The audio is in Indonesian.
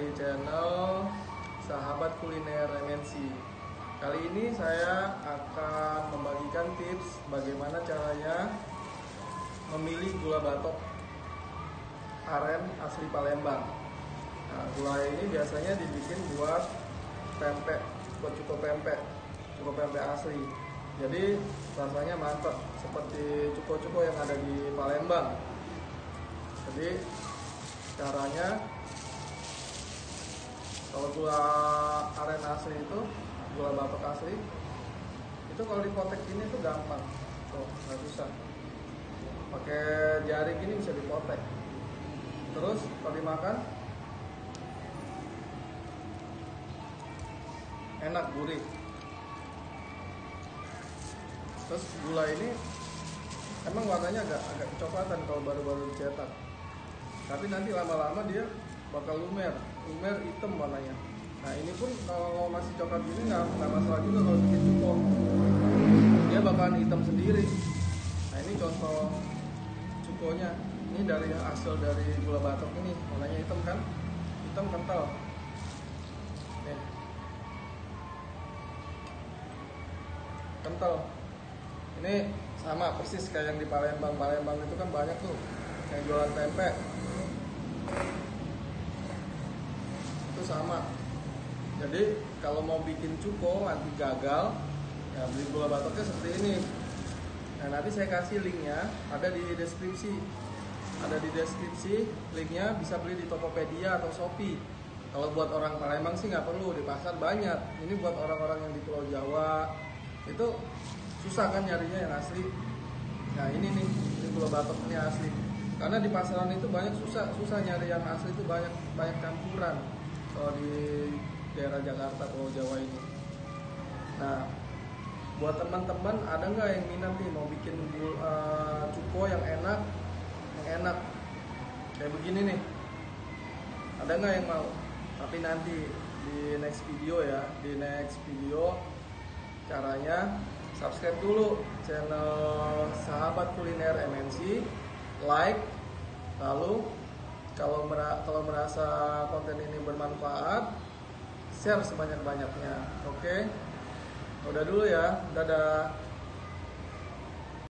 dari channel Sahabat Kuliner MNC. Kali ini saya akan membagikan tips bagaimana caranya memilih gula batok aren asli Palembang. Nah, gula ini biasanya dibikin buat pempek, buat cuko pempek asli. Jadi rasanya mantap seperti cuko-cuko yang ada di Palembang. Jadi caranya, kalau gula aren asli itu, gula batok asli itu kalau dipotek ini tuh gampang, tuh nggak susah. Pakai jari gini bisa dipotek. Terus kalau dimakan enak, gurih. Terus gula ini emang warnanya agak kecoklatan kalau baru-baru dicetak, tapi nanti lama-lama dia bakal lumer hitam warnanya. Nah ini pun kalau masih coklat gini nggak masalah juga kalau bikin cuko, dia bakalan hitam sendiri. Nah ini contoh cukonya, ini dari hasil dari gula batok ini, warnanya hitam kan, hitam kental. Nih, kental. Ini sama persis kayak yang di Palembang itu kan banyak tuh yang jualan tempe. Itu sama. Jadi kalau mau bikin cuko nanti gagal, ya beli gula batoknya seperti ini. Nah nanti saya kasih linknya, ada di deskripsi. Ada di deskripsi linknya, bisa beli di Tokopedia atau Shopee. Kalau buat orang Palembang sih nggak perlu, di pasar banyak. Ini buat orang-orang yang di Pulau Jawa itu susah kan nyarinya yang asli. Nah ini nih, ini gula batok ini asli. Karena di pasaran itu banyak susah nyari yang asli, itu banyak campuran kalau di daerah Jakarta, Pulau Jawa ini. Nah, buat teman-teman ada nggak yang minat nih mau bikin cuko yang enak kayak begini nih? Ada nggak yang mau? Tapi nanti di next video ya, di next video caranya subscribe dulu channel Sahabat Kuliner MNC, like, lalu kalau merasa konten ini bermanfaat, share sebanyak-banyaknya. Oke? Udah dulu ya, dadah.